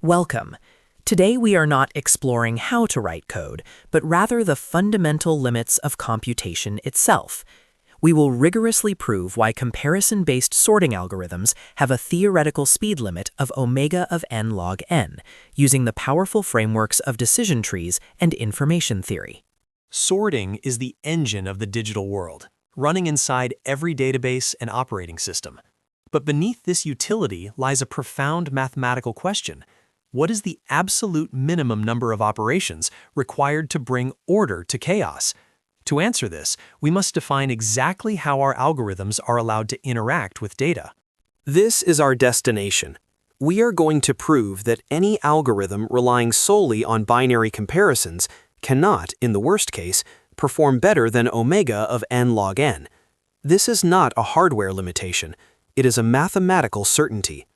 Welcome. Today we are not exploring how to write code, but rather the fundamental limits of computation itself. We will rigorously prove why comparison-based sorting algorithms have a theoretical speed limit of omega of n log n, using the powerful frameworks of decision trees and information theory. Sorting is the engine of the digital world, running inside every database and operating system. But beneath this utility lies a profound mathematical question. What is the absolute minimum number of operations required to bring order to chaos? To answer this, we must define exactly how our algorithms are allowed to interact with data. This is our destination. We are going to prove that any algorithm relying solely on binary comparisons cannot, in the worst case, perform better than omega of n log n. This is not a hardware limitation. It is a mathematical certainty.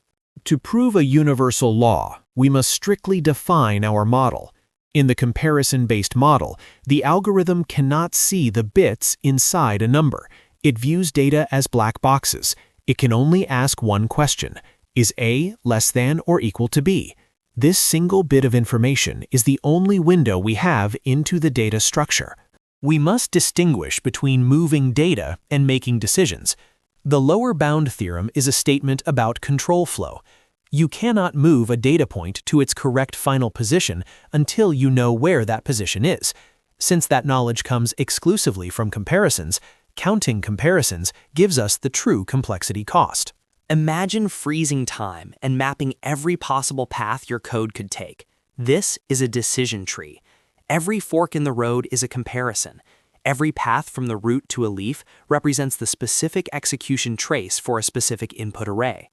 To prove a universal law, we must strictly define our model. In the comparison-based model, the algorithm cannot see the bits inside a number. It views data as black boxes. It can only ask one question: is A less than or equal to B? This single bit of information is the only window we have into the data structure. We must distinguish between moving data and making decisions. The lower bound theorem is a statement about control flow. You cannot move a data point to its correct final position until you know where that position is. Since that knowledge comes exclusively from comparisons, counting comparisons gives us the true complexity cost. Imagine freezing time and mapping every possible path your code could take. This is a decision tree. Every fork in the road is a comparison. Every path from the root to a leaf represents the specific execution trace for a specific input array.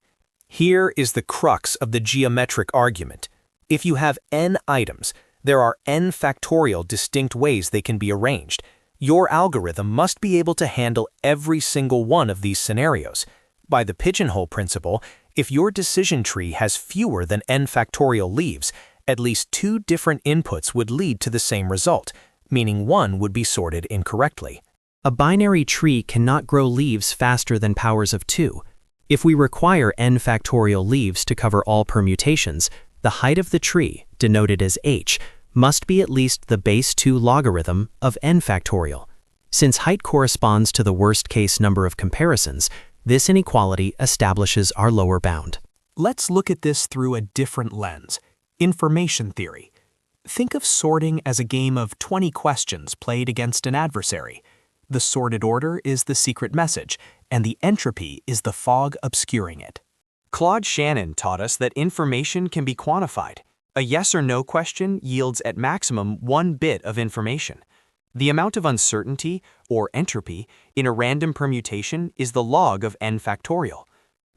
Here is the crux of the geometric argument. If you have n items, there are n-factorial distinct ways they can be arranged. Your algorithm must be able to handle every single one of these scenarios. By the pigeonhole principle, if your decision tree has fewer than n-factorial leaves, at least two different inputs would lead to the same result, meaning one would be sorted incorrectly. A binary tree cannot grow leaves faster than powers of 2. If we require n-factorial leaves to cover all permutations, the height of the tree, denoted as h, must be at least the base 2 logarithm of n-factorial. Since height corresponds to the worst-case number of comparisons, this inequality establishes our lower bound. Let's look at this through a different lens: information theory. Think of sorting as a game of 20 questions played against an adversary. The sorted order is the secret message, and the entropy is the fog obscuring it. Claude Shannon taught us that information can be quantified. A yes or no question yields at maximum 1 bit of information. The amount of uncertainty, or entropy, in a random permutation is the log of n factorial.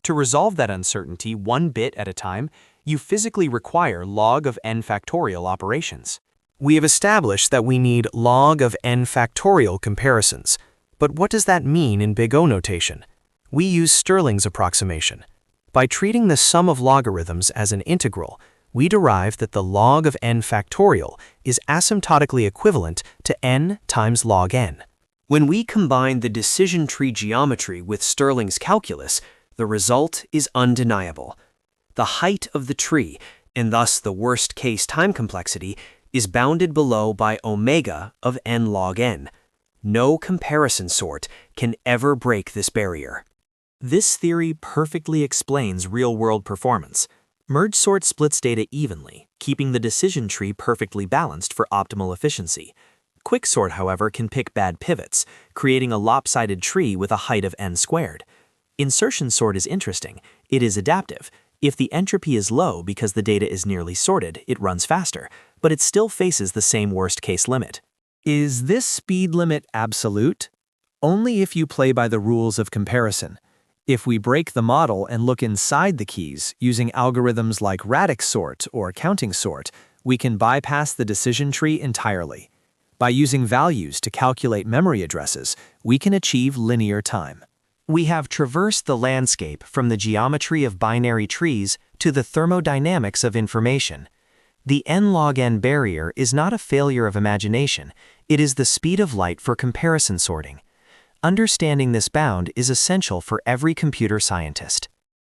To resolve that uncertainty 1 bit at a time, you physically require log of n factorial operations. We have established that we need log of n factorial comparisons. But what does that mean in big O notation? We use Stirling's approximation. By treating the sum of logarithms as an integral, we derive that the log of n factorial is asymptotically equivalent to n times log n. When we combine the decision tree geometry with Stirling's calculus, the result is undeniable. The height of the tree, and thus the worst-case time complexity, is bounded below by omega of n log n. No comparison sort can ever break this barrier. This theory perfectly explains real-world performance. Merge sort splits data evenly, keeping the decision tree perfectly balanced for optimal efficiency. Quicksort, however, can pick bad pivots, creating a lopsided tree with a height of n squared. Insertion sort is interesting. It is adaptive. If the entropy is low because the data is nearly sorted, it runs faster, but it still faces the same worst-case limit. Is this speed limit absolute? Only if you play by the rules of comparison. If we break the model and look inside the keys using algorithms like Radix Sort or counting sort, we can bypass the decision tree entirely. By using values to calculate memory addresses, we can achieve linear time. We have traversed the landscape from the geometry of binary trees to the thermodynamics of information. The n log n barrier is not a failure of imagination, it is the speed of light for comparison sorting. Understanding this bound is essential for every computer scientist.